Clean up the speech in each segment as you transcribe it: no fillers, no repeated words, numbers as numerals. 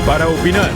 para opinar.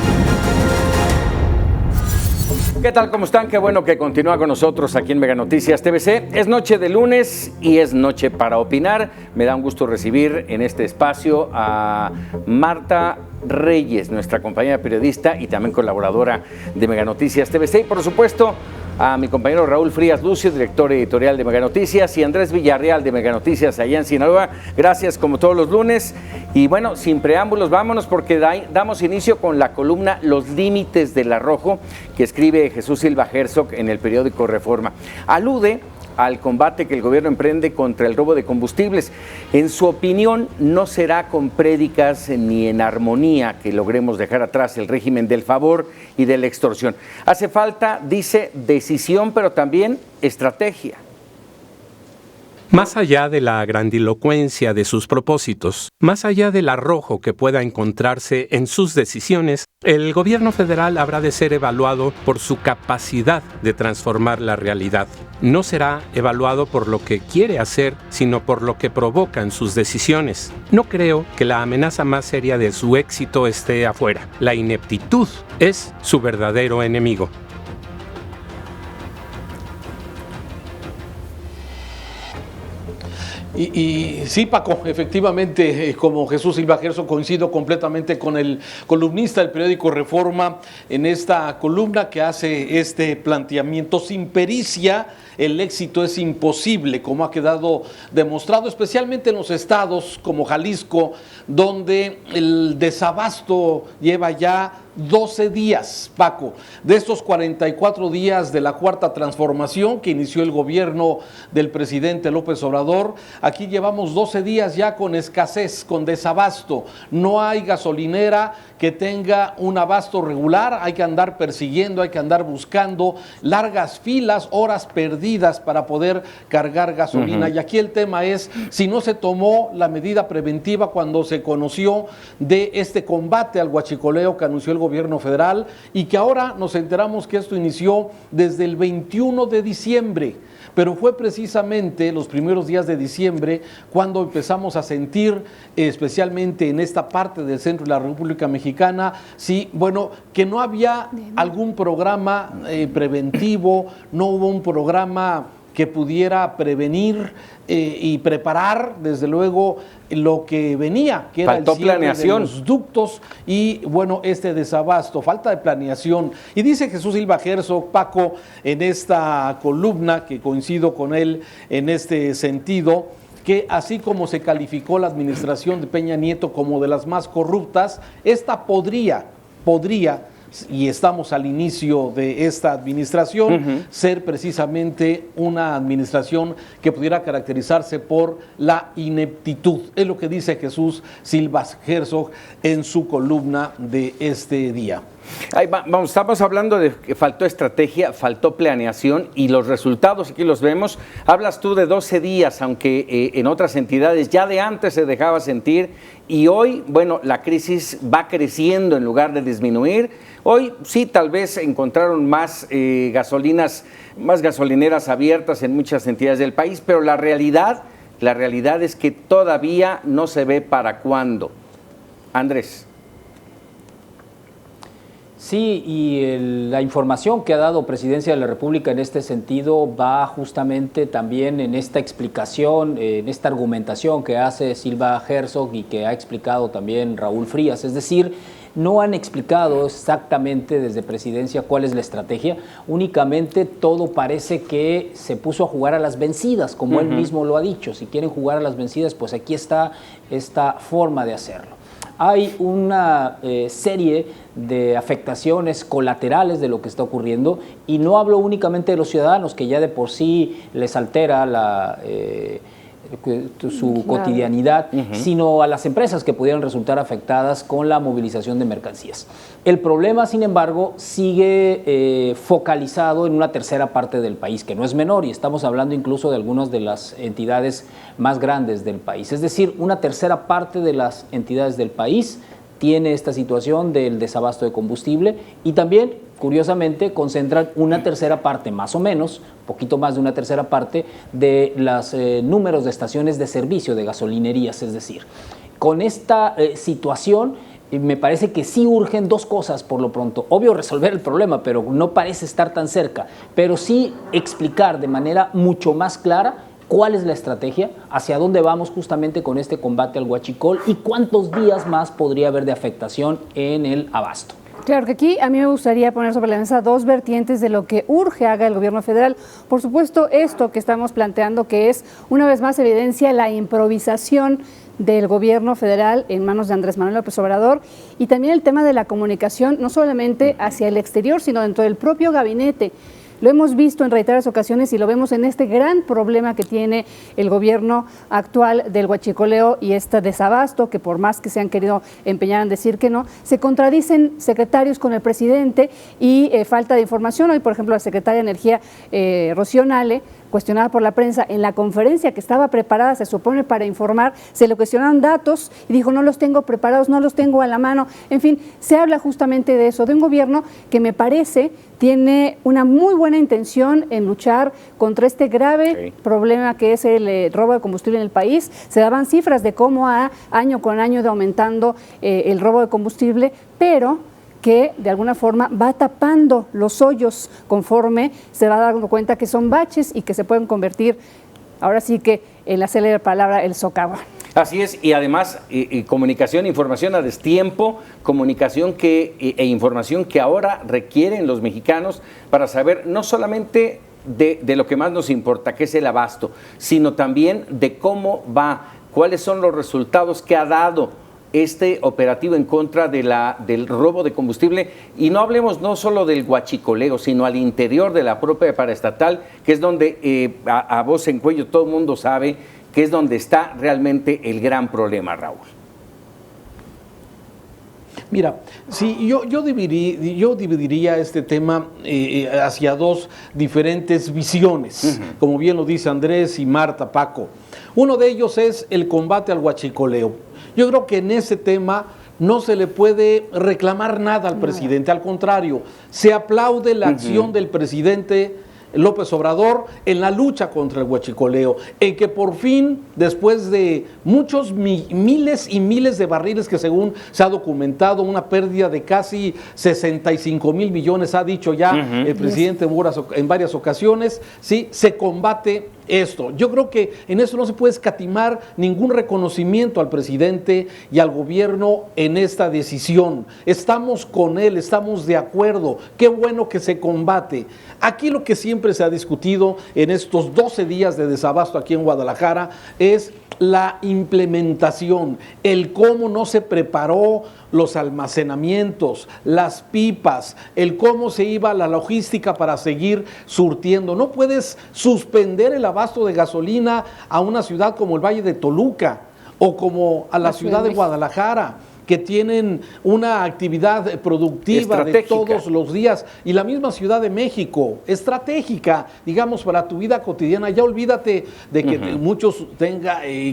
¿Qué tal? ¿Cómo están? Qué bueno que continúa con nosotros aquí en Mega Noticias TVC. Es noche de lunes y es noche para opinar. Me da un gusto recibir en este espacio a Marta Reyes, nuestra compañera periodista y también colaboradora de Mega Noticias TVC. Y por supuesto a mi compañero Raúl Frías Lucio, director editorial de Mega Noticias, y Andrés Villarreal de Mega Noticias allá en Sinaloa. Gracias como todos los lunes. Y bueno, sin preámbulos, vámonos porque damos inicio con la columna Los Límites del Arrojo, que escribe Jesús Silva Herzog en el periódico Reforma. Alude al combate que el gobierno emprende contra el robo de combustibles. En su opinión, no será con prédicas ni en armonía que logremos dejar atrás el régimen del favor y de la extorsión. Hace falta, dice, decisión, pero también estrategia. Más allá de la grandilocuencia de sus propósitos, más allá del arrojo que pueda encontrarse en sus decisiones, el gobierno federal habrá de ser evaluado por su capacidad de transformar la realidad. No será evaluado por lo que quiere hacer, sino por lo que provocan sus decisiones. No creo que la amenaza más seria de su éxito esté afuera. La ineptitud es su verdadero enemigo. Y sí, Paco, efectivamente, como Jesús Silva Herzog, coincido completamente con el columnista del periódico Reforma en esta columna que hace este planteamiento. Sin pericia, el éxito es imposible, como ha quedado demostrado, especialmente en los estados como Jalisco, donde el desabasto lleva ya 12 días, Paco. De estos 44 días de la Cuarta Transformación que inició el gobierno del presidente López Obrador, aquí llevamos 12 días ya con escasez, con desabasto. No hay gasolinera que tenga un abasto regular, hay que andar persiguiendo, hay que andar buscando largas filas, horas perdidas para poder cargar gasolina. Y aquí el tema es si no se tomó la medida preventiva cuando se conoció de este combate al huachicoleo que anunció el gobierno federal y que ahora nos enteramos que esto inició desde el 21 de diciembre. Pero fue precisamente los primeros días de diciembre cuando empezamos a sentir, especialmente en esta parte del centro de la República Mexicana, sí, bueno, que no había algún programa preventivo, no hubo un programa que pudiera prevenir y preparar, desde luego, lo que venía, que era faltó el cierre planeación de los ductos y, bueno, este desabasto, falta de planeación. Y dice Jesús Silva Herzog, Paco, en esta columna, que coincido con él en este sentido, que así como se calificó la administración de Peña Nieto como de las más corruptas, esta podría, y estamos al inicio de esta administración, ser precisamente una administración que pudiera caracterizarse por la ineptitud. Es lo que dice Jesús Silva Herzog en su columna de este día. Estamos hablando de que faltó estrategia, faltó planeación y los resultados aquí los vemos. Hablas tú de 12 días, aunque en otras entidades ya de antes se dejaba sentir y hoy, bueno, la crisis va creciendo en lugar de disminuir. Hoy sí, tal vez encontraron más gasolineras abiertas en muchas entidades del país, pero la realidad es que todavía no se ve para cuándo. Andrés. Sí, y la información que ha dado Presidencia de la República en este sentido va justamente también en esta explicación, en esta argumentación que hace Silva Herzog y que ha explicado también Raúl Frías. Es decir, no han explicado exactamente desde Presidencia cuál es la estrategia, únicamente todo parece que se puso a jugar a las vencidas, como él mismo lo ha dicho. Si quieren jugar a las vencidas, pues aquí está esta forma de hacerlo. Hay una serie de afectaciones colaterales de lo que está ocurriendo y no hablo únicamente de los ciudadanos, que ya de por sí les altera su cotidianidad, sino a las empresas que pudieran resultar afectadas con la movilización de mercancías. El problema, sin embargo, sigue focalizado en una tercera parte del país, que no es menor, y estamos hablando incluso de algunas de las entidades más grandes del país. Es decir, una tercera parte de las entidades del país tiene esta situación del desabasto de combustible y también, curiosamente, concentran una tercera parte, más o menos, poquito más de una tercera parte, de los números de estaciones de servicio de gasolinerías. Es decir, con esta situación Y me parece que sí urgen dos cosas por lo pronto. Obvio resolver el problema, pero no parece estar tan cerca. Pero sí explicar de manera mucho más clara cuál es la estrategia, hacia dónde vamos justamente con este combate al huachicol y cuántos días más podría haber de afectación en el abasto. Claro que aquí a mí me gustaría poner sobre la mesa dos vertientes de lo que urge haga el gobierno federal. Por supuesto, esto que estamos planteando, que es una vez más evidencia la improvisación del gobierno federal en manos de Andrés Manuel López Obrador, y también el tema de la comunicación, no solamente hacia el exterior, sino dentro del propio gabinete. Lo hemos visto en reiteradas ocasiones y lo vemos en este gran problema que tiene el gobierno actual del huachicoleo y este desabasto, que por más que se han querido empeñar en decir que no, se contradicen secretarios con el presidente y falta de información. Hoy, por ejemplo, la secretaria de Energía, Rocío Nale, cuestionada por la prensa, en la conferencia que estaba preparada, se supone, para informar, se le cuestionaron datos y dijo: no los tengo preparados, no los tengo a la mano. En fin, se habla justamente de eso, de un gobierno que me parece tiene una muy buena intención en luchar contra este grave problema que es el robo de combustible en el país. Se daban cifras de cómo año con año de aumentando el robo de combustible, pero que de alguna forma va tapando los hoyos conforme se va dando cuenta que son baches y que se pueden convertir, ahora sí que en la célebre palabra, el socavón. Así es, y además comunicación, información a destiempo, comunicación e información que ahora requieren los mexicanos para saber no solamente de lo que más nos importa, que es el abasto, sino también de cómo va, cuáles son los resultados que ha dado este operativo en contra del robo de combustible. Y no hablemos no solo del huachicoleo, sino al interior de la propia paraestatal, que es donde a voz en cuello todo el mundo sabe que es donde está realmente el gran problema, Raúl. Mira, sí, yo dividiría este tema hacia dos diferentes visiones, como bien lo dice Andrés y Marta, Paco. Uno de ellos es el combate al huachicoleo. Yo creo que en ese tema no se le puede reclamar nada al presidente, al contrario, se aplaude la acción del presidente López Obrador en la lucha contra el huachicoleo, en que por fin, después de muchos miles y miles de barriles que según se ha documentado, una pérdida de casi 65 mil millones, ha dicho ya el presidente en varias ocasiones, ¿sí? Se combate esto. Yo creo que en eso no se puede escatimar ningún reconocimiento al presidente y al gobierno en esta decisión. Estamos con él, estamos de acuerdo. Qué bueno que se combate. Aquí lo que siempre se ha discutido en estos 12 días de desabasto aquí en Guadalajara es la implementación, el cómo no se preparó los almacenamientos, las pipas, el cómo se iba la logística para seguir surtiendo. No puedes suspender el abasto de gasolina a una ciudad como el Valle de Toluca o como a la ciudad de Guadalajara, que tienen una actividad productiva de todos los días, y la misma Ciudad de México, estratégica, digamos, para tu vida cotidiana. Ya olvídate de que muchos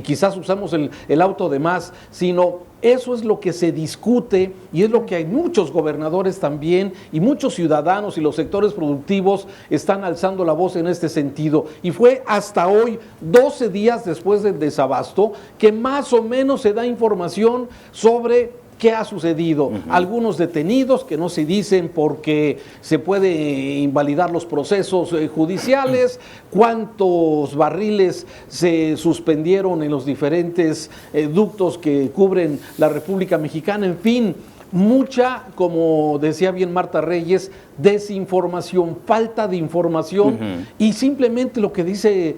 quizás usamos el auto de más, sino eso es lo que se discute y es lo que hay muchos gobernadores también y muchos ciudadanos y los sectores productivos están alzando la voz en este sentido. Y fue hasta hoy, 12 días después del desabasto, que más o menos se da información sobre qué ha sucedido. Algunos detenidos que no se dicen porque se puede invalidar los procesos judiciales, cuántos barriles se suspendieron en los diferentes ductos que cubren la República Mexicana, en fin, mucha, como decía bien Marta Reyes, desinformación, falta de información y simplemente lo que dice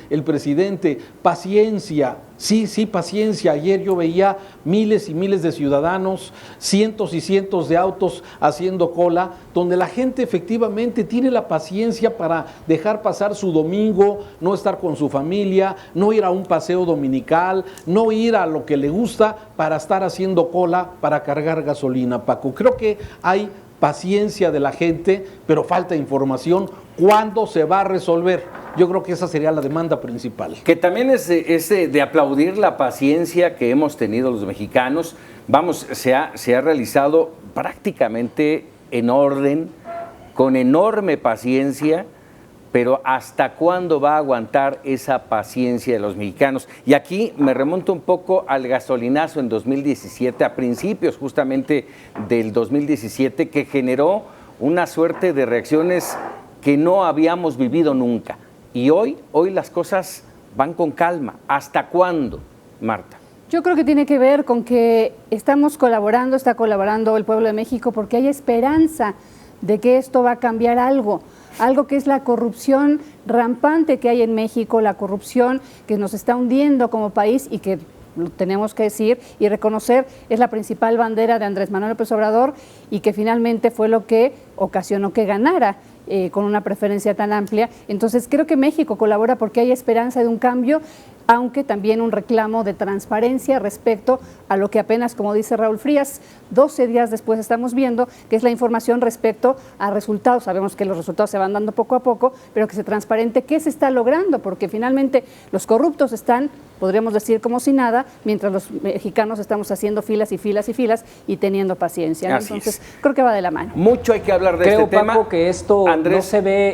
el presidente, paciencia. Sí, paciencia. Ayer yo veía miles y miles de ciudadanos, cientos y cientos de autos haciendo cola, donde la gente efectivamente tiene la paciencia para dejar pasar su domingo, no estar con su familia, no ir a un paseo dominical, no ir a lo que le gusta para estar haciendo cola para cargar gasolina, Paco. Creo que hay paciencia de la gente, pero falta información. ¿Cuándo se va a resolver? Yo creo que esa sería la demanda principal. Que también es de aplaudir la paciencia que hemos tenido los mexicanos. Vamos, se ha realizado prácticamente en orden, con enorme paciencia, pero ¿hasta cuándo va a aguantar esa paciencia de los mexicanos? Y aquí me remonto un poco al gasolinazo en 2017, a principios justamente del 2017, que generó una suerte de reacciones que no habíamos vivido nunca. Y hoy las cosas van con calma. ¿Hasta cuándo, Marta? Yo creo que tiene que ver con que está colaborando el pueblo de México porque hay esperanza de que esto va a cambiar algo que es la corrupción rampante que hay en México, la corrupción que nos está hundiendo como país y que lo tenemos que decir y reconocer es la principal bandera de Andrés Manuel López Obrador y que finalmente fue lo que ocasionó que ganara con una preferencia tan amplia. Entonces creo que México colabora porque hay esperanza de un cambio, aunque también un reclamo de transparencia respecto a lo que apenas, como dice Raúl Frías, 12 días después estamos viendo, que es la información respecto a resultados. Sabemos que los resultados se van dando poco a poco, pero que se transparente qué se está logrando, porque finalmente los corruptos están, podríamos decir, como si nada, mientras los mexicanos estamos haciendo filas y filas y filas y teniendo paciencia, ¿no? Entonces, creo que va de la mano. Mucho hay que hablar de este tema. Creo, Paco, que esto Andrés,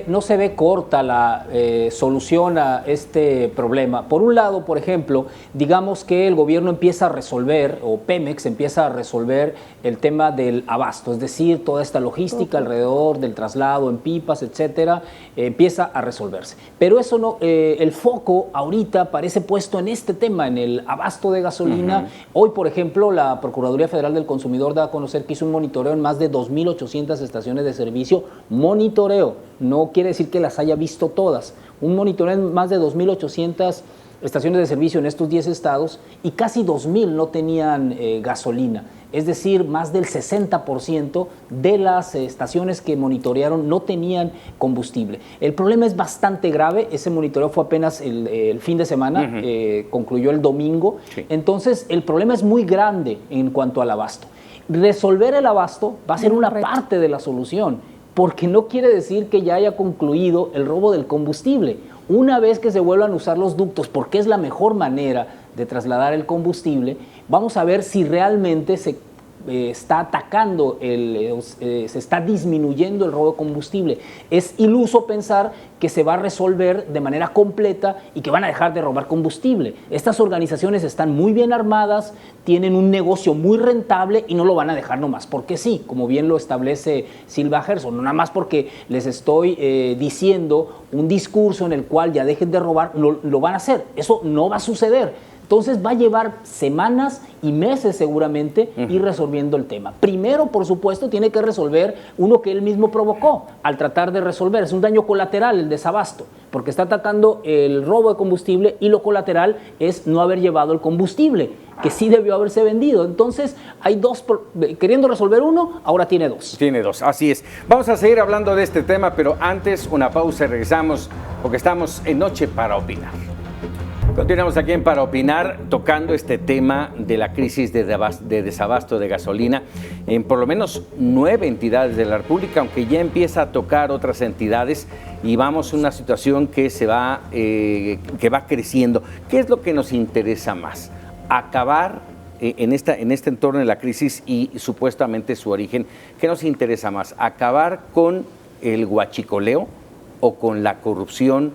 no se ve corta la solución a este problema. Por un lado, por ejemplo, digamos que el gobierno empieza a resolver, o Pemex empieza a resolver el tema del abasto, es decir, toda esta logística alrededor del traslado en pipas, etcétera, empieza a resolverse. Pero eso no, el foco ahorita parece puesto en este tema, en el abasto de gasolina. Hoy, por ejemplo, la Procuraduría Federal del Consumidor da a conocer que hizo un monitoreo en más de 2.800 estaciones de servicio. Monitoreo, no quiere decir que las haya visto todas. Un monitoreo en más de 2.800 estaciones de servicio en estos 10 estados y casi 2.000 no tenían gasolina. Es decir, más del 60% de las estaciones que monitorearon no tenían combustible. El problema es bastante grave. Ese monitoreo fue apenas el fin de semana, concluyó el domingo. Sí. Entonces, el problema es muy grande en cuanto al abasto. Resolver el abasto va a ser una parte de la solución, porque no quiere decir que ya haya concluido el robo del combustible. Una vez que se vuelvan a usar los ductos, porque es la mejor manera de trasladar el combustible, vamos a ver si realmente se está atacando, se está disminuyendo el robo de combustible. Es iluso pensar que se va a resolver de manera completa y que van a dejar de robar combustible. Estas organizaciones están muy bien armadas, tienen un negocio muy rentable y no lo van a dejar nomás porque sí, como bien lo establece Silva Herzog, no nada más porque les estoy diciendo un discurso en el cual ya dejen de robar, lo van a hacer. Eso no va a suceder. Entonces va a llevar semanas y meses seguramente ir resolviendo el tema. Primero, por supuesto, tiene que resolver uno que él mismo provocó al tratar de resolver. Es un daño colateral el desabasto, porque está atacando el robo de combustible y lo colateral es no haber llevado el combustible, que sí debió haberse vendido. Entonces hay dos, queriendo resolver uno, ahora tiene dos. Tiene dos, así es. Vamos a seguir hablando de este tema, pero antes una pausa y regresamos, porque estamos en Noche para Opinar. Continuamos aquí en Para Opinar, tocando este tema de la crisis de desabasto de gasolina en por lo menos 9 entidades de la República, aunque ya empieza a tocar otras entidades y vamos a una situación que va creciendo. ¿Qué es lo que nos interesa más? Acabar en este entorno de la crisis y supuestamente su origen. ¿Qué nos interesa más? ¿Acabar con el huachicoleo o con la corrupción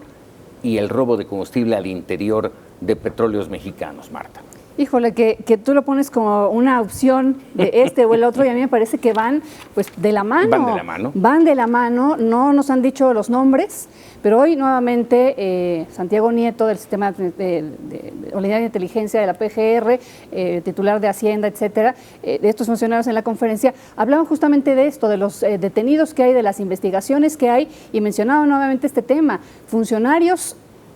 y el robo de combustible al interior de Petróleos Mexicanos, Marta? Híjole, que tú lo pones como una opción de este o el otro y a mí me parece que van pues de la mano. Van de la mano. Van de la mano, no nos han dicho los nombres, pero hoy nuevamente Santiago Nieto del Sistema de Unidad de Inteligencia de la PGR, titular de Hacienda, etcétera, de estos funcionarios en la conferencia, hablaban justamente de esto, de los detenidos que hay, de las investigaciones que hay y mencionaban nuevamente este tema,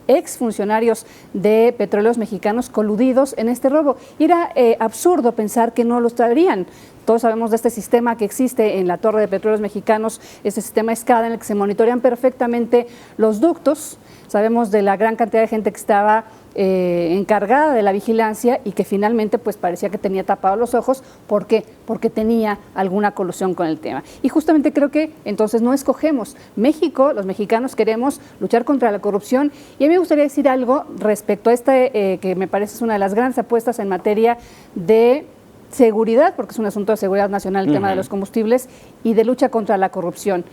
exfuncionarios de Petróleos Mexicanos coludidos en este robo. Y era absurdo pensar que no los traerían. Todos sabemos de este sistema que existe en la Torre de Petróleos Mexicanos, este sistema SCADA en el que se monitorean perfectamente los ductos. Sabemos de la gran cantidad de gente que estaba encargada de la vigilancia y que finalmente pues parecía que tenía tapados los ojos. ¿Por qué? Porque tenía alguna colusión con el tema. Y justamente creo que entonces no escogemos. México, los mexicanos queremos luchar contra la corrupción y a mí me gustaría decir algo respecto a que me parece es una de las grandes apuestas en materia de seguridad, porque es un asunto de seguridad nacional el tema de los combustibles y de lucha contra la corrupción.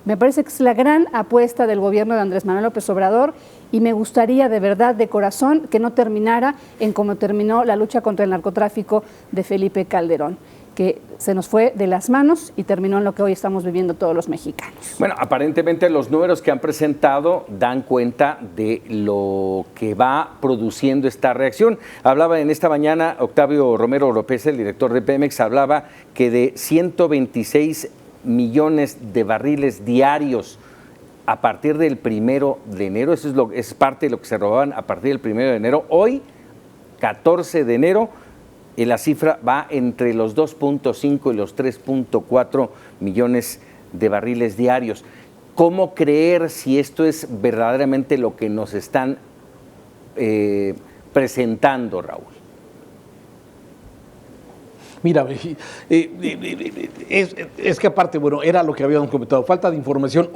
Me parece que es la gran apuesta del gobierno de Andrés Manuel López Obrador y me gustaría de verdad, de corazón, que no terminara en como terminó la lucha contra el narcotráfico de Felipe Calderón, que se nos fue de las manos y terminó en lo que hoy estamos viviendo todos los mexicanos. Bueno, aparentemente los números que han presentado dan cuenta de lo que va produciendo esta reacción. Hablaba en esta mañana Octavio Romero Oropesa, el director de Pemex, hablaba que de 126 millones de barriles diarios a partir del 1 de enero, eso es parte de lo que se robaban a partir del 1 de enero, hoy, 14 de enero, la cifra va entre los 2.5 y los 3.4 millones de barriles diarios. ¿Cómo creer si esto es verdaderamente lo que nos están presentando, Raúl? Mira, es que aparte, bueno, era lo que habíamos comentado, falta de información.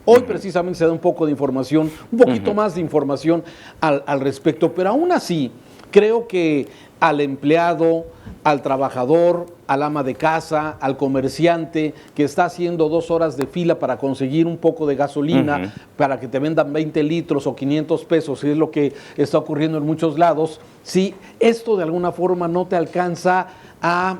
Hoy precisamente se da un poco de información, un poquito más de información al respecto, pero aún así creo que al empleado, al trabajador, al ama de casa, al comerciante que está haciendo 2 horas de fila para conseguir un poco de gasolina, para que te vendan 20 litros o 500 pesos, es lo que está ocurriendo en muchos lados, si esto de alguna forma no te alcanza a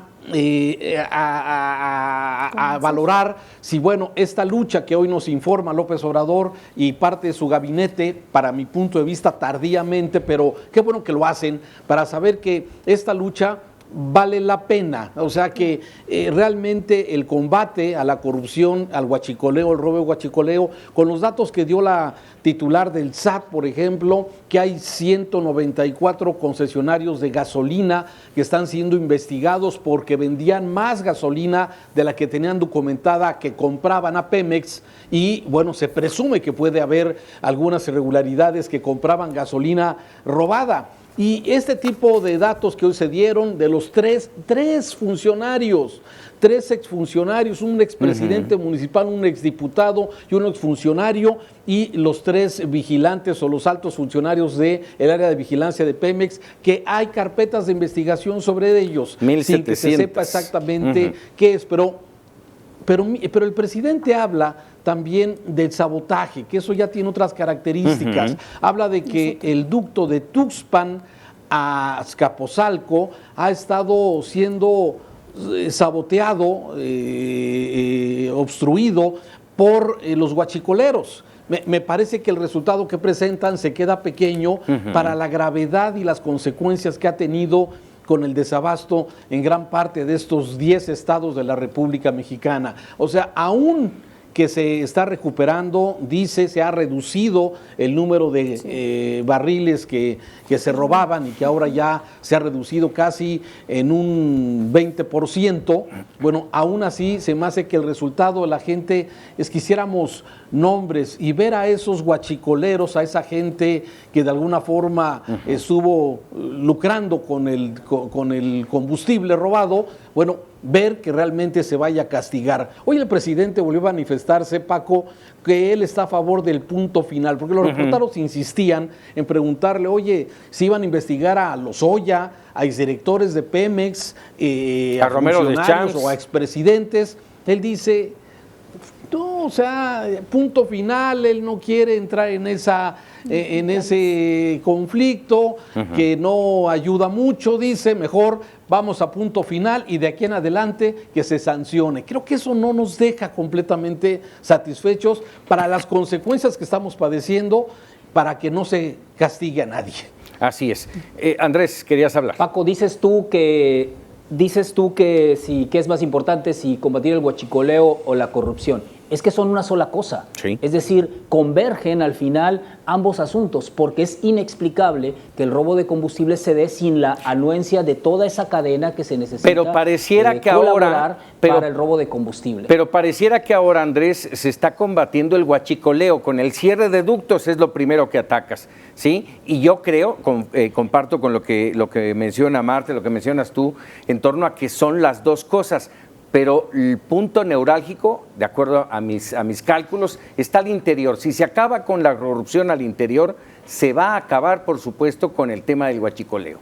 valorar si, bueno, esta lucha que hoy nos informa López Obrador y parte de su gabinete, para mi punto de vista tardíamente, pero qué bueno que lo hacen, para saber que esta lucha vale la pena, o sea que realmente el combate a la corrupción, al huachicoleo, el robo de huachicoleo, con los datos que dio la titular del SAT, por ejemplo, que hay 194 concesionarios de gasolina que están siendo investigados porque vendían más gasolina de la que tenían documentada que compraban a Pemex y bueno, se presume que puede haber algunas irregularidades que compraban gasolina robada. Y este tipo de datos que hoy se dieron de los tres funcionarios, 3 exfuncionarios, un expresidente municipal, un exdiputado y un exfuncionario, y los 3 vigilantes o los altos funcionarios del área de vigilancia de Pemex, que hay carpetas de investigación sobre ellos, 1700. sin que se sepa exactamente qué es, pero el presidente habla también del sabotaje, que eso ya tiene otras características. Habla de que el ducto de Tuxpan a Azcapotzalco ha estado siendo saboteado, obstruido por los huachicoleros. Me parece que el resultado que presentan se queda pequeño para la gravedad y las consecuencias que ha tenido con el desabasto en gran parte de estos 10 estados de la República Mexicana. O sea, aún que se está recuperando, dice, se ha reducido el número de barriles que se robaban y que ahora ya se ha reducido casi en un 20%. Bueno, aún así se me hace que el resultado de la gente es que hiciéramos nombres y ver a esos guachicoleros, a esa gente que de alguna forma estuvo lucrando con el combustible robado, bueno, ver que realmente se vaya a castigar. Hoy el presidente volvió a manifestarse, Paco, que él está a favor del punto final, porque los reporteros insistían en preguntarle, oye, si iban a investigar a Lozoya, a exdirectores de Pemex, a Romero funcionarios o a expresidentes. Él dice, no, o sea, punto final, él no quiere entrar en ese conflicto que no ayuda mucho, dice, mejor vamos a punto final y de aquí en adelante que se sancione. Creo que eso no nos deja completamente satisfechos para las consecuencias que estamos padeciendo, para que no se castigue a nadie. Así es. Andrés, querías hablar. Paco, dices tú que es más importante, si combatir el huachicoleo o la corrupción. Es que son una sola cosa. Sí. Es decir, convergen al final ambos asuntos, porque es inexplicable que el robo de combustible se dé sin la anuencia de toda esa cadena que se necesita. Pero pareciera que ahora para el robo de combustible. Pero pareciera que ahora, Andrés, se está combatiendo el huachicoleo con el cierre de ductos, es lo primero que atacas, ¿sí? Y yo creo, comparto con lo que menciona Marta, lo que mencionas tú, en torno a que son las dos cosas. Pero el punto neurálgico, de acuerdo a mis cálculos, está al interior. Si se acaba con la corrupción al interior, se va a acabar, por supuesto, con el tema del huachicoleo.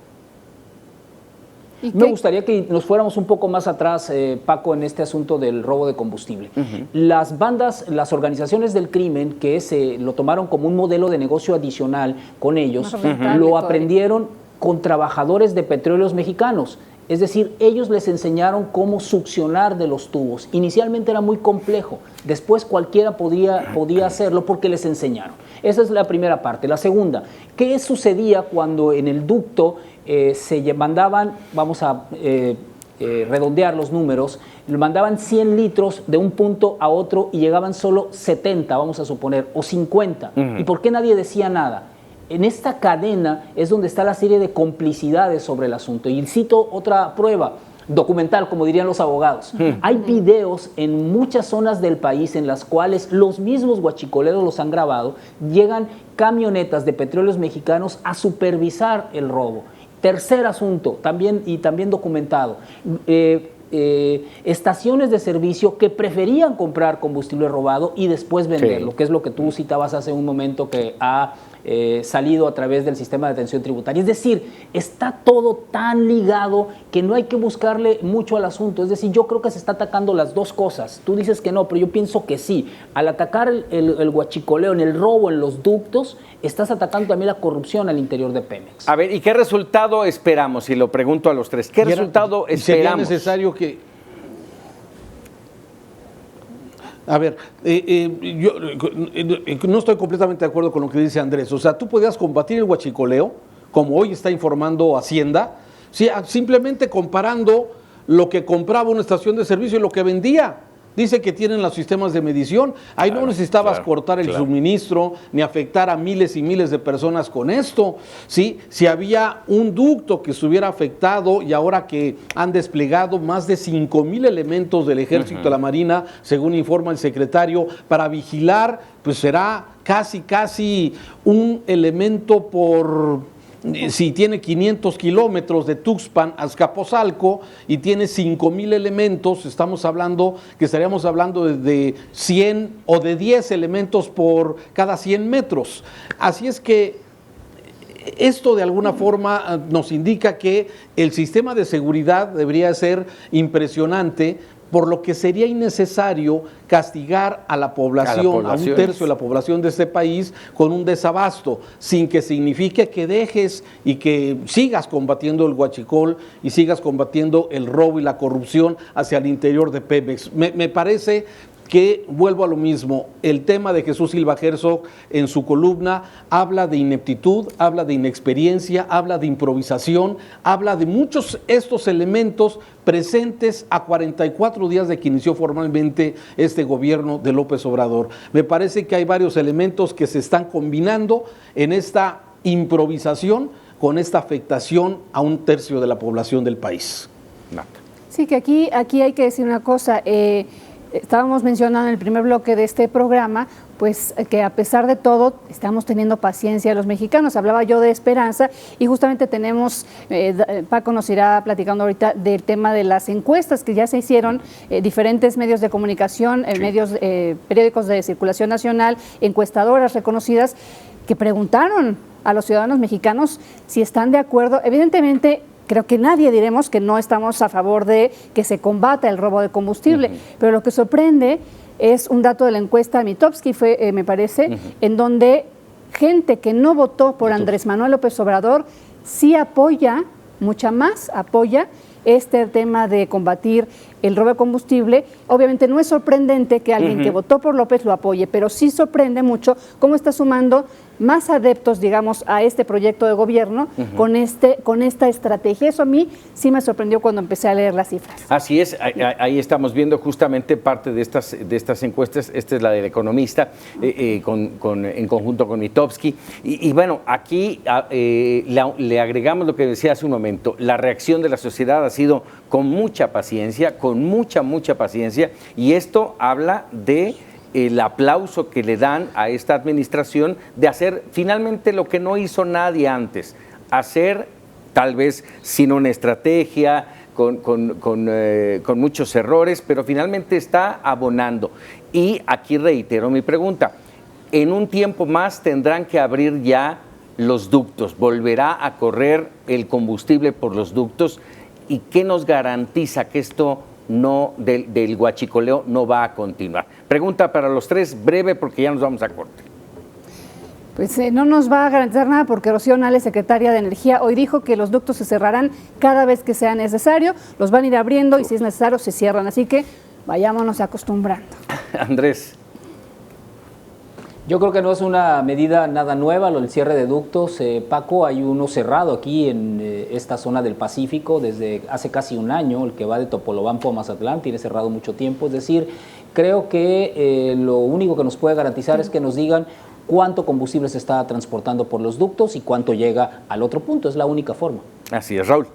Me gustaría que nos fuéramos un poco más atrás, Paco, en este asunto del robo de combustible. Las bandas, las organizaciones del crimen que lo tomaron como un modelo de negocio adicional con ellos, lo aprendieron con trabajadores de petróleos mexicanos. Es decir, ellos les enseñaron cómo succionar de los tubos. Inicialmente era muy complejo, después cualquiera podía hacerlo porque les enseñaron. Esa es la primera parte. La segunda, ¿qué sucedía cuando en el ducto se mandaban, vamos a redondear los números, mandaban 100 litros de un punto a otro y llegaban solo 70, vamos a suponer, o 50? ¿Y por qué nadie decía nada? En esta cadena es donde está la serie de complicidades sobre el asunto. Y cito otra prueba documental, como dirían los abogados. Hay videos en muchas zonas del país en las cuales los mismos guachicoleros los han grabado. Llegan camionetas de petróleos mexicanos a supervisar el robo. Tercer asunto, también documentado. Estaciones de servicio que preferían comprar combustible robado y después venderlo, que es lo que tú citabas hace un momento, que ha salido a través del sistema de atención tributaria. Es decir, está todo tan ligado que no hay que buscarle mucho al asunto. Es decir, yo creo que se está atacando las dos cosas. Tú dices que no, pero yo pienso que sí. Al atacar el huachicoleo, en el robo en los ductos, estás atacando también la corrupción al interior de Pemex. A ver, ¿y qué resultado esperamos? Y lo pregunto a los tres. ¿Qué resultado esperamos? Sería necesario que... A ver, yo no estoy completamente de acuerdo con lo que dice Andrés. O sea, tú podías combatir el huachicoleo, como hoy está informando Hacienda, simplemente comparando lo que compraba una estación de servicio y lo que vendía. Dice que tienen los sistemas de medición. Ahí no necesitabas cortar el suministro ni afectar a miles y miles de personas con esto. ¿Sí? Si había un ducto que estuviera afectado y ahora que han desplegado más de 5,000 elementos del Ejército de la Marina, según informa el secretario, para vigilar, pues será casi un elemento por... Si tiene 500 kilómetros de Tuxpan a Azcapotzalco y tiene 5,000 elementos, estaríamos hablando de 100 o de 10 elementos por cada 100 metros. Así es que esto de alguna forma nos indica que el sistema de seguridad debería ser impresionante, por lo que sería innecesario castigar a la población, a un tercio de la población de este país con un desabasto, sin que signifique que dejes y que sigas combatiendo el huachicol y sigas combatiendo el robo y la corrupción hacia el interior de Pemex. Me parece que, vuelvo a lo mismo, el tema de Jesús Silva Herzog en su columna habla de ineptitud, habla de inexperiencia, habla de improvisación, habla de muchos estos elementos presentes a 44 días de que inició formalmente este gobierno de López Obrador. Me parece que hay varios elementos que se están combinando en esta improvisación con esta afectación a un tercio de la población del país. Sí, que aquí hay que decir una cosa. Estábamos mencionando en el primer bloque de este programa, pues que a pesar de todo estamos teniendo paciencia los mexicanos. Hablaba yo de esperanza y justamente tenemos, Paco nos irá platicando ahorita del tema de las encuestas que ya se hicieron, diferentes medios de comunicación, medios, periódicos de circulación nacional, encuestadoras reconocidas, que preguntaron a los ciudadanos mexicanos si están de acuerdo. Evidentemente, creo que nadie diremos que no estamos a favor de que se combata el robo de combustible, pero lo que sorprende es un dato de la encuesta Mitofsky, me parece, en donde gente que no votó por Andrés Manuel López Obrador sí apoya, mucha más apoya este tema de combatir el robo de combustible. Obviamente no es sorprendente que alguien que votó por López lo apoye, pero sí sorprende mucho cómo está sumando más adeptos, digamos, a este proyecto de gobierno con esta estrategia. Eso a mí sí me sorprendió cuando empecé a leer las cifras. Así es, ahí estamos viendo justamente parte de estas encuestas. Esta es la del Economista, en conjunto con Mitofsky. Y bueno, aquí le agregamos lo que decía hace un momento. La reacción de la sociedad ha sido con mucha paciencia, con mucha paciencia, y esto habla de el aplauso que le dan a esta administración de hacer finalmente lo que no hizo nadie antes, hacer tal vez sin una estrategia, con muchos errores, pero finalmente está abonando. Y aquí reitero mi pregunta, en un tiempo más tendrán que abrir ya los ductos, volverá a correr el combustible por los ductos, y qué nos garantiza que esto del huachicoleo no va a continuar. Pregunta para los tres, breve porque ya nos vamos a corte. Pues no nos va a garantizar nada porque Rocío Nale, secretaria de Energía, hoy dijo que los ductos se cerrarán cada vez que sea necesario, los van a ir abriendo y si es necesario se cierran, así que vayámonos acostumbrando. Andrés. Yo creo que no es una medida nada nueva, el cierre de ductos. Paco, hay uno cerrado aquí en esta zona del Pacífico desde hace casi un año, el que va de Topolobampo a Mazatlán, tiene cerrado mucho tiempo. Es decir, creo que lo único que nos puede garantizar es que nos digan cuánto combustible se está transportando por los ductos y cuánto llega al otro punto. Es la única forma. Así es, Raúl.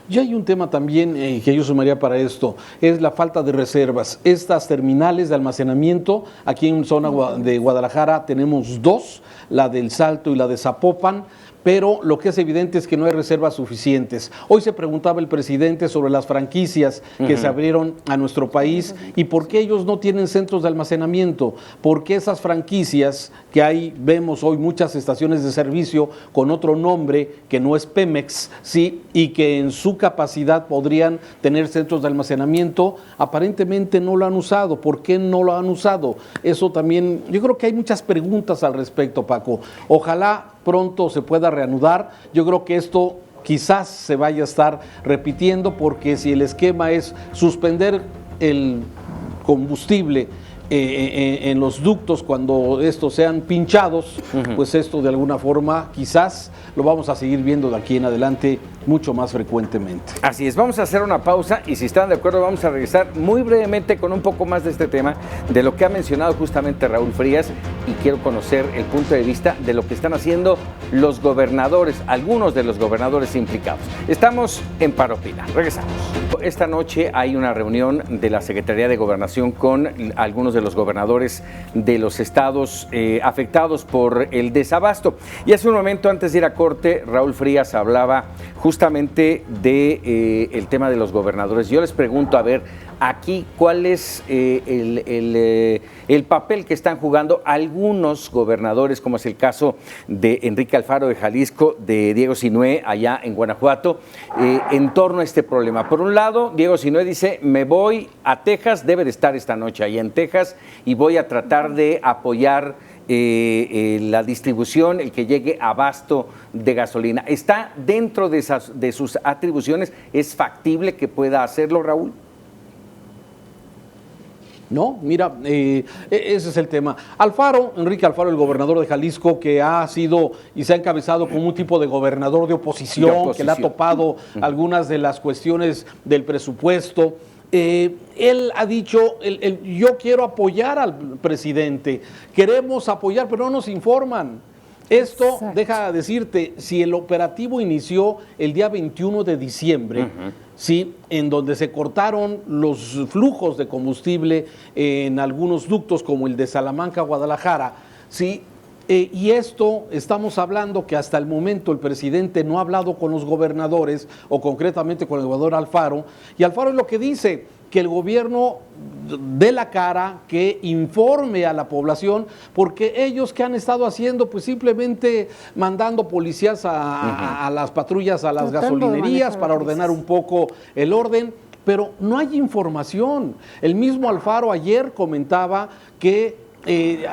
Y hay un tema también que yo sumaría para esto, es la falta de reservas. Estas terminales de almacenamiento, aquí en zona de Guadalajara tenemos dos, la del Salto y la de Zapopan, pero lo que es evidente es que no hay reservas suficientes. Hoy se preguntaba el presidente sobre las franquicias que se abrieron a nuestro país y por qué ellos no tienen centros de almacenamiento, porque esas franquicias que hay, vemos hoy muchas estaciones de servicio con otro nombre que no es Pemex, sí, y que en su capacidad podrían tener centros de almacenamiento, aparentemente no lo han usado. ¿Por qué no lo han usado? Eso también, yo creo que hay muchas preguntas al respecto, Paco. Ojalá pronto se pueda reanudar. Yo creo que esto quizás se vaya a estar repitiendo, porque si el esquema es suspender el combustible en los ductos cuando estos sean pinchados, pues esto de alguna forma quizás lo vamos a seguir viendo de aquí en adelante mucho más frecuentemente. Así es, vamos a hacer una pausa y si están de acuerdo vamos a regresar muy brevemente con un poco más de este tema, de lo que ha mencionado justamente Raúl Frías, y quiero conocer el punto de vista de lo que están haciendo los gobernadores, algunos de los gobernadores implicados. Estamos en Para Opinar, regresamos. Esta noche hay una reunión de la Secretaría de Gobernación con algunos de los gobernadores de los estados afectados por el desabasto. Y hace un momento, antes de ir a corte, Raúl Frías hablaba justamente de el tema de los gobernadores. Yo les pregunto, a ver, aquí, ¿cuál es el papel que están jugando algunos gobernadores, como es el caso de Enrique Alfaro de Jalisco, de Diego Sinue allá en Guanajuato, en torno a este problema? Por un lado, Diego Sinue dice, me voy a Texas, debe de estar esta noche allá en Texas, y voy a tratar de apoyar la distribución, el que llegue abasto de gasolina. ¿Está dentro de sus atribuciones? ¿Es factible que pueda hacerlo, Raúl? No, mira, ese es el tema. Alfaro, Enrique Alfaro, el gobernador de Jalisco, que ha sido y se ha encabezado como un tipo de gobernador de oposición, que le ha topado algunas de las cuestiones del presupuesto. Él ha dicho, yo quiero apoyar al presidente, queremos apoyar, pero no nos informan. Esto, exacto, deja decirte, si el operativo inició el día 21 de diciembre, sí, en donde se cortaron los flujos de combustible en algunos ductos como el de Salamanca, Guadalajara, sí, y esto estamos hablando que hasta el momento el presidente no ha hablado con los gobernadores, o concretamente con el gobernador Alfaro, y Alfaro es lo que dice, que el gobierno dé la cara, que informe a la población, porque ellos que han estado haciendo, pues simplemente mandando policías a las patrullas, a las gasolinerías para ordenar un poco el orden, pero no hay información. El mismo Alfaro ayer comentaba que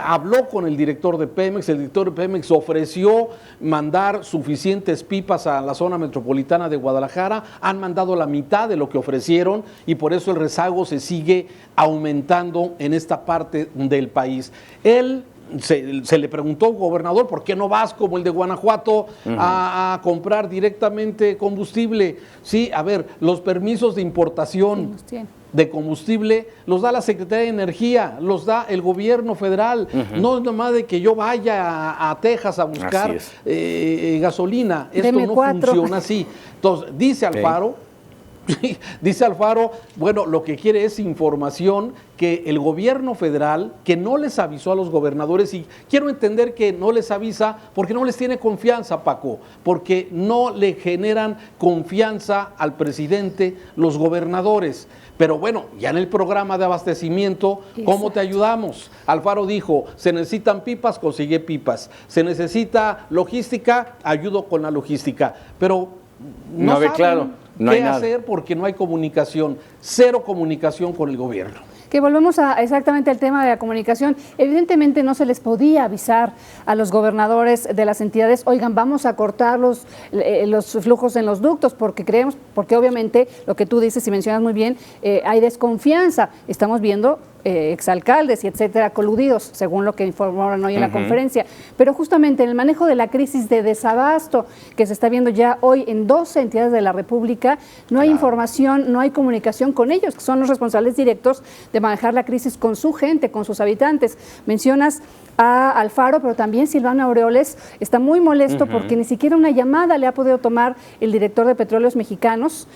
habló con el director de Pemex, el director de Pemex ofreció mandar suficientes pipas a la zona metropolitana de Guadalajara, han mandado la mitad de lo que ofrecieron y por eso el rezago se sigue aumentando en esta parte del país. Él se le preguntó, gobernador, ¿por qué no vas como el de Guanajuato a comprar directamente combustible? Sí, a ver, los permisos de importación de combustible los da la Secretaría de Energía, los da el gobierno federal. No es nomás de que yo vaya a Texas a buscar gasolina. Esto no funciona así. Entonces, dice Alfaro, dice Alfaro, bueno, lo que quiere es información que el gobierno federal, que no les avisó a los gobernadores, y quiero entender que no les avisa porque no les tiene confianza, Paco, porque no le generan confianza al presidente los gobernadores. Pero bueno, ya en el programa de abastecimiento, ¿cómo te ayudamos? Alfaro dijo, se necesitan pipas, consigue pipas. Se necesita logística, ayudo con la logística. Pero No ve saben claro, no hay qué nada. hacer porque no hay comunicación, cero comunicación con el gobierno. Que volvemos exactamente al tema de la comunicación. Evidentemente no se les podía avisar a los gobernadores de las entidades, oigan, vamos a cortar los flujos en los ductos, porque creemos, porque obviamente lo que tú dices y mencionas muy bien, hay desconfianza. Estamos viendo exalcaldes y etcétera coludidos, según lo que informaron hoy en la conferencia. Pero justamente en el manejo de la crisis de desabasto que se está viendo ya hoy en 12 entidades de la República, no hay información, no hay comunicación con ellos, que son los responsables directos de manejar la crisis con su gente, con sus habitantes. Mencionas a Alfaro, pero también Silvano Aureoles está muy molesto porque ni siquiera una llamada le ha podido tomar el director de Petróleos Mexicanos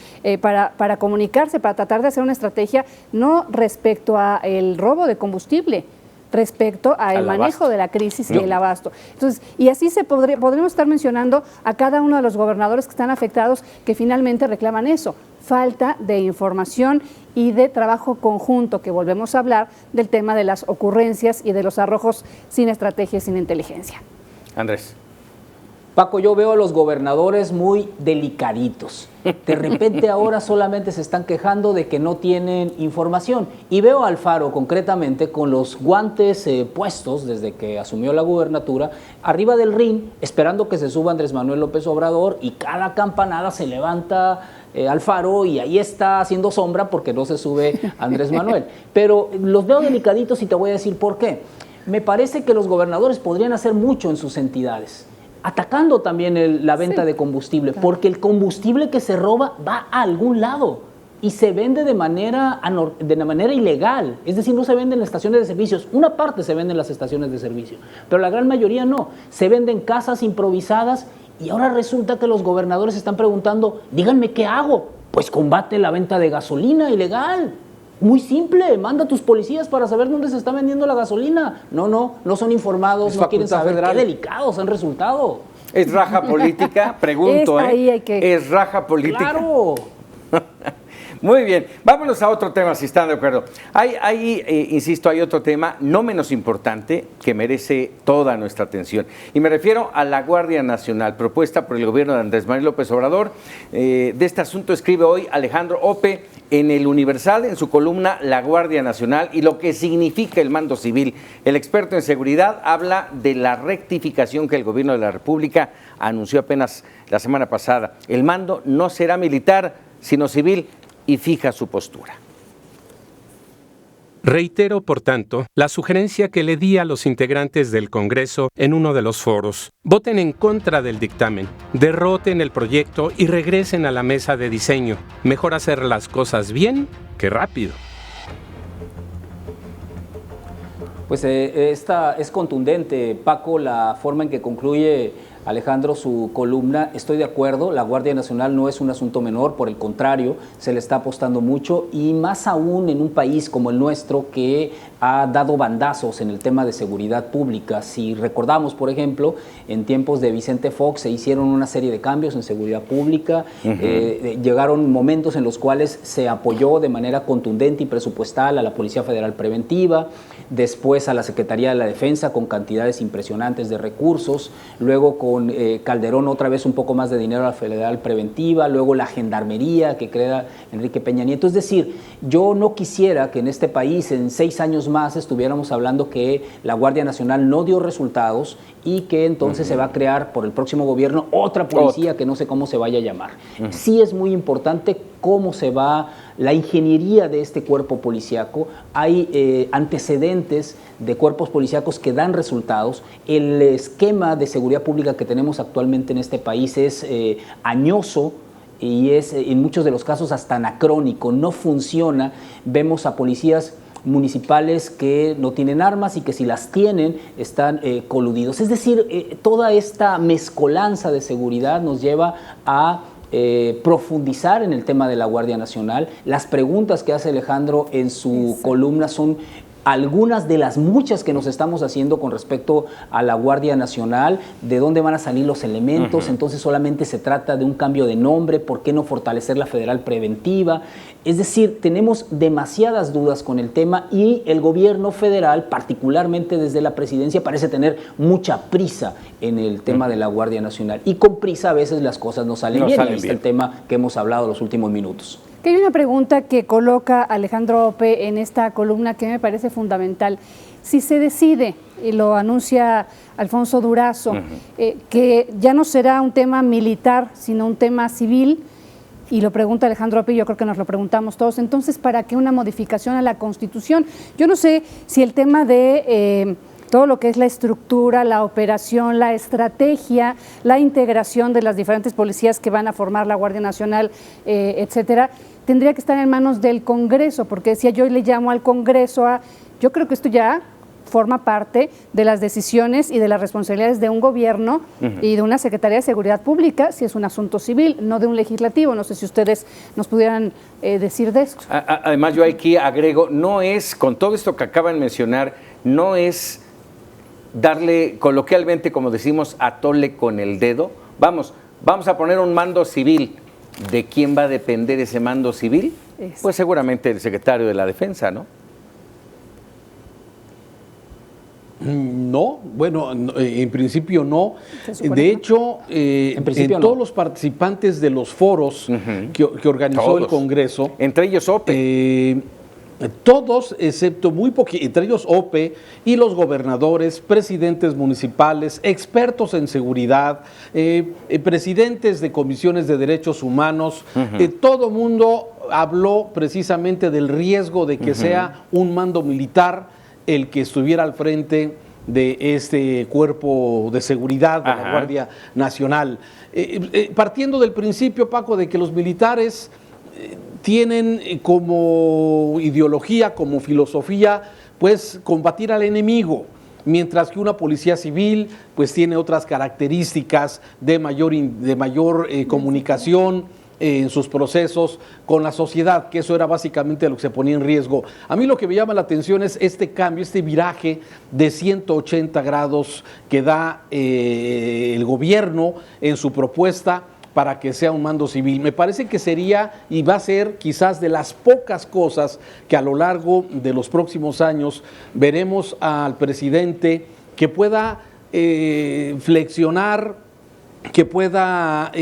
para comunicarse, para tratar de hacer una estrategia, no respecto a el robo de combustible, respecto al manejo de la crisis y el abasto. Entonces, y así podremos estar mencionando a cada uno de los gobernadores que están afectados que finalmente reclaman eso, falta de información y de trabajo conjunto, que volvemos a hablar del tema de las ocurrencias y de los arrojos sin estrategia, sin inteligencia. Andrés. Paco, yo veo a los gobernadores muy delicaditos. De repente ahora solamente se están quejando de que no tienen información. Y veo a Alfaro concretamente con los guantes puestos desde que asumió la gubernatura, arriba del ring, esperando que se suba Andrés Manuel López Obrador, y cada campanada se levanta Alfaro y ahí está haciendo sombra porque no se sube Andrés Manuel. Pero los veo delicaditos y te voy a decir por qué. Me parece que los gobernadores podrían hacer mucho en sus entidades, atacando también la venta de combustible, porque el combustible que se roba va a algún lado y se vende de manera ilegal, es decir, no se vende en las estaciones de servicios, una parte se vende en las estaciones de servicio, pero la gran mayoría no, se vende en casas improvisadas y ahora resulta que los gobernadores están preguntando, díganme qué hago, pues combate la venta de gasolina ilegal. Muy simple, manda a tus policías para saber dónde se está vendiendo la gasolina. No son informados, no quieren saber federal. Qué delicados han resultado. ¿Es raja política? Pregunto, ¿Es raja política? ¡Claro! Muy bien, vámonos a otro tema si están de acuerdo. Insisto, hay otro tema no menos importante que merece toda nuestra atención. Y me refiero a la Guardia Nacional, propuesta por el gobierno de Andrés Manuel López Obrador. De este asunto escribe hoy Alejandro Ope en El Universal, en su columna La Guardia Nacional y lo que significa el mando civil. El experto en seguridad habla de la rectificación que el gobierno de la República anunció apenas la semana pasada. El mando no será militar, sino civil, y fija su postura. Reitero, por tanto, la sugerencia que le di a los integrantes del Congreso en uno de los foros. Voten en contra del dictamen, derroten el proyecto y regresen a la mesa de diseño. Mejor hacer las cosas bien que rápido. Pues esta es contundente, Paco, la forma en que concluye Alejandro su columna. Estoy de acuerdo, la Guardia Nacional no es un asunto menor, por el contrario, se le está apostando mucho y más aún en un país como el nuestro que ha dado bandazos en el tema de seguridad pública. Si recordamos, por ejemplo, en tiempos de Vicente Fox se hicieron una serie de cambios en seguridad pública, llegaron momentos en los cuales se apoyó de manera contundente y presupuestal a la Policía Federal Preventiva, después a la Secretaría de la Defensa con cantidades impresionantes de recursos, luego con Calderón otra vez un poco más de dinero a la Federal Preventiva, luego la Gendarmería que crea Enrique Peña Nieto. Es decir, yo no quisiera que en este país en 6 años más estuviéramos hablando que la Guardia Nacional no dio resultados y que entonces se va a crear por el próximo gobierno otra policía que no sé cómo se vaya a llamar. Sí es muy importante cómo se va la ingeniería de este cuerpo policíaco. Hay antecedentes de cuerpos policíacos que dan resultados. El esquema de seguridad pública que tenemos actualmente en este país es añoso y es en muchos de los casos hasta anacrónico, no funciona. Vemos a policías municipales que no tienen armas y que si las tienen están coludidos. Es decir, toda esta mezcolanza de seguridad nos lleva a profundizar en el tema de la Guardia Nacional. Las preguntas que hace Alejandro en su columna son algunas de las muchas que nos estamos haciendo con respecto a la Guardia Nacional, de dónde van a salir los elementos, entonces solamente se trata de un cambio de nombre, ¿por qué no fortalecer la Federal Preventiva? Es decir, tenemos demasiadas dudas con el tema y el gobierno federal, particularmente desde la presidencia, parece tener mucha prisa en el tema de la Guardia Nacional. Y con prisa a veces las cosas no salen bien. Ahí está el tema que hemos hablado los últimos minutos. Que hay una pregunta que coloca Alejandro Ope en esta columna que me parece fundamental. Si se decide, y lo anuncia Alfonso Durazo, que ya no será un tema militar, sino un tema civil, y lo pregunta Alejandro Ope, y yo creo que nos lo preguntamos todos, entonces, ¿para qué una modificación a la Constitución? Yo no sé si el tema de todo lo que es la estructura, la operación, la estrategia, la integración de las diferentes policías que van a formar la Guardia Nacional, etcétera, tendría que estar en manos del Congreso, porque si yo le llamo al Congreso yo creo que esto ya forma parte de las decisiones y de las responsabilidades de un gobierno y de una Secretaría de Seguridad Pública, si es un asunto civil, no de un legislativo. No sé si ustedes nos pudieran decir de esto. Además, yo aquí agrego, no es, con todo esto que acaban de mencionar, no es darle coloquialmente, como decimos, atole con el dedo. Vamos a poner un mando civil. ¿De quién va a depender ese mando civil? Pues seguramente el secretario de la Defensa, ¿no? No, bueno, en principio no. De hecho, en todos los participantes de los foros que organizó el Congreso, entre ellos Ope, todos, excepto muy poquitos, entre ellos Ope y los gobernadores, presidentes municipales, expertos en seguridad, presidentes de comisiones de derechos humanos, todo mundo habló precisamente del riesgo de que sea un mando militar el que estuviera al frente de este cuerpo de seguridad de la Guardia Nacional. Partiendo del principio, Paco, de que los militares tienen como ideología, como filosofía, pues combatir al enemigo, mientras que una policía civil pues tiene otras características de mayor comunicación en sus procesos con la sociedad, que eso era básicamente lo que se ponía en riesgo. A mí lo que me llama la atención es este cambio, este viraje de 180 grados que da el gobierno en su propuesta para que sea un mando civil. Me parece que sería y va a ser quizás de las pocas cosas que a lo largo de los próximos años veremos al presidente que pueda flexionar, que pueda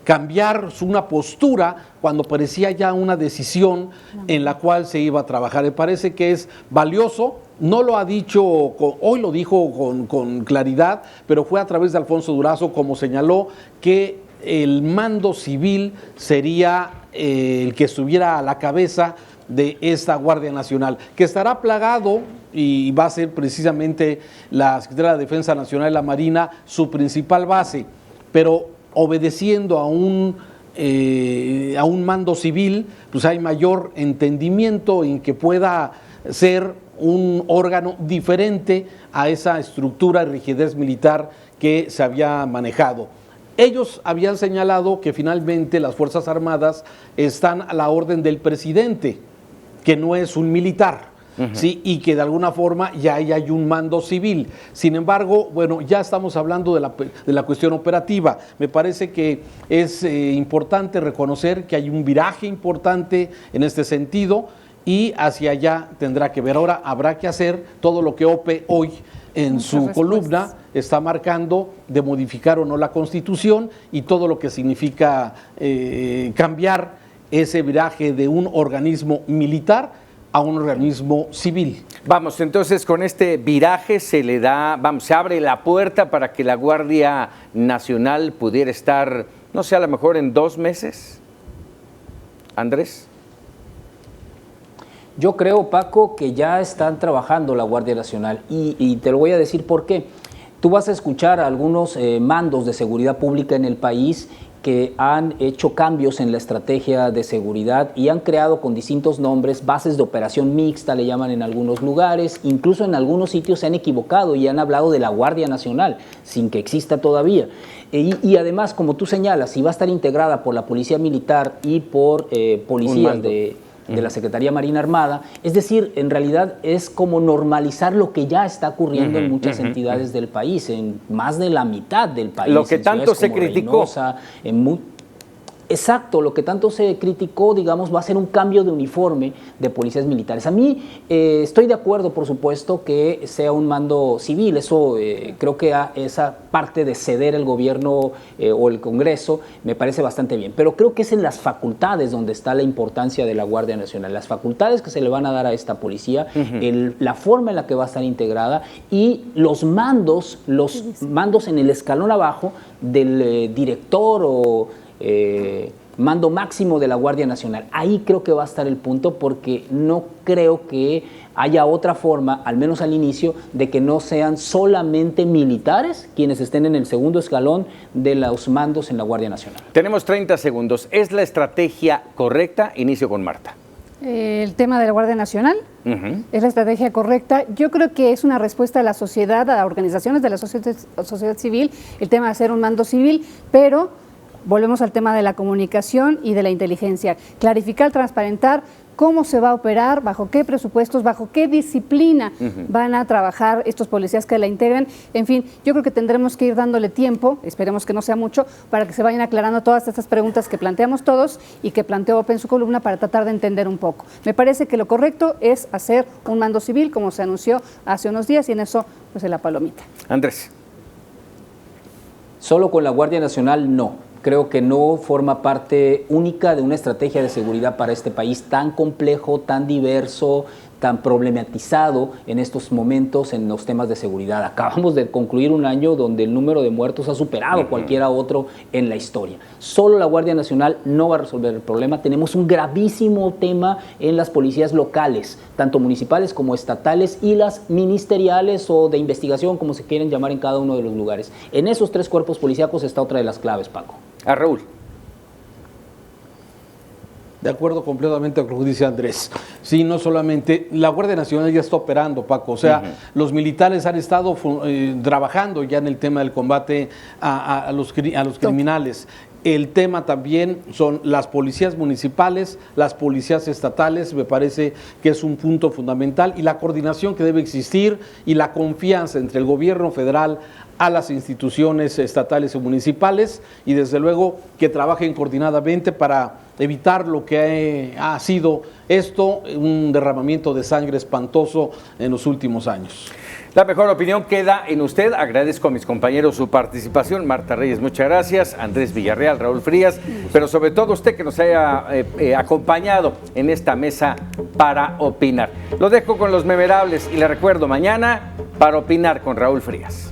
cambiar una postura cuando parecía ya una decisión en la cual se iba a trabajar. Me parece que es valioso. No lo ha dicho, hoy lo dijo con claridad, pero fue a través de Alfonso Durazo como señaló que el mando civil sería el que estuviera a la cabeza de esta Guardia Nacional, que estará plagado y va a ser precisamente la Secretaría de la Defensa Nacional y la Marina su principal base, pero obedeciendo a un mando civil, pues hay mayor entendimiento en que pueda ser un órgano diferente a esa estructura y rigidez militar que se había manejado. Ellos habían señalado que finalmente las Fuerzas Armadas están a la orden del presidente, que no es un militar, ¿sí? Y que de alguna forma ya hay un mando civil. Sin embargo, bueno, ya estamos hablando de la cuestión operativa. Me parece que es importante reconocer que hay un viraje importante en este sentido y hacia allá tendrá que ver. Ahora habrá que hacer todo lo que Ope hoy en su columna está marcando de modificar o no la Constitución y todo lo que significa cambiar ese viraje de un organismo militar a un organismo civil. Vamos, entonces con este viraje se abre la puerta para que la Guardia Nacional pudiera estar, no sé, a lo mejor en 2 meses. Andrés. Yo creo, Paco, que ya están trabajando la Guardia Nacional y te lo voy a decir por qué. Tú vas a escuchar a algunos mandos de seguridad pública en el país que han hecho cambios en la estrategia de seguridad y han creado con distintos nombres bases de operación mixta, le llaman en algunos lugares, incluso en algunos sitios se han equivocado y han hablado de la Guardia Nacional, sin que exista todavía. Y además, como tú señalas, si va a estar integrada por la Policía Militar y por policías de la Secretaría Marina Armada. Es decir, en realidad es como normalizar lo que ya está ocurriendo en muchas entidades del país, en más de la mitad del país. Lo que tanto se criticó. Reynosa, Exacto, lo que tanto se criticó, digamos, va a ser un cambio de uniforme de policías militares. A mí estoy de acuerdo, por supuesto, que sea un mando civil. Eso creo que esa parte de ceder el gobierno o el Congreso me parece bastante bien. Pero creo que es en las facultades donde está la importancia de la Guardia Nacional. Las facultades que se le van a dar a esta policía, la forma en la que va a estar integrada y los mandos en el escalón abajo del director o mando máximo de la Guardia Nacional. Ahí creo que va a estar el punto, porque no creo que haya otra forma, al menos al inicio, de que no sean solamente militares quienes estén en el segundo escalón de los mandos en la Guardia Nacional. Tenemos 30 segundos. ¿Es la estrategia correcta? Inicio con Marta. El tema de la Guardia Nacional es la estrategia correcta. Yo creo que es una respuesta a la sociedad, a organizaciones de la sociedad civil, el tema de hacer un mando civil, pero volvemos al tema de la comunicación y de la inteligencia. Clarificar, transparentar cómo se va a operar, bajo qué presupuestos, bajo qué disciplina van a trabajar estos policías que la integran. En fin, yo creo que tendremos que ir dándole tiempo, esperemos que no sea mucho, para que se vayan aclarando todas estas preguntas que planteamos todos y que planteó Ope en su columna, para tratar de entender un poco. Me parece que lo correcto es hacer un mando civil, como se anunció hace unos días, y en eso, pues, en la palomita. Andrés. Solo con la Guardia Nacional no. Creo que no forma parte única de una estrategia de seguridad para este país tan complejo, tan diverso, tan problematizado en estos momentos en los temas de seguridad. Acabamos de concluir un año donde el número de muertos ha superado cualquiera otro en la historia. Solo la Guardia Nacional no va a resolver el problema. Tenemos un gravísimo tema en las policías locales, tanto municipales como estatales, y las ministeriales o de investigación, como se quieren llamar en cada uno de los lugares. En esos tres cuerpos policíacos está otra de las claves, Paco. A Raúl. De acuerdo completamente con lo que dice Andrés. Sí, no solamente, la Guardia Nacional ya está operando, Paco. O sea, los militares han estado trabajando ya en el tema del combate a los criminales. El tema también son las policías municipales, las policías estatales, me parece que es un punto fundamental, y la coordinación que debe existir y la confianza entre el gobierno federal a las instituciones estatales y municipales, y desde luego que trabajen coordinadamente para evitar lo que ha sido esto, un derramamiento de sangre espantoso en los últimos años. La mejor opinión queda en usted. Agradezco a mis compañeros su participación. Marta Reyes, muchas gracias. Andrés Villarreal, Raúl Frías, pero sobre todo usted que nos haya acompañado en esta mesa para opinar. Lo dejo con los memorables y le recuerdo, mañana para opinar con Raúl Frías.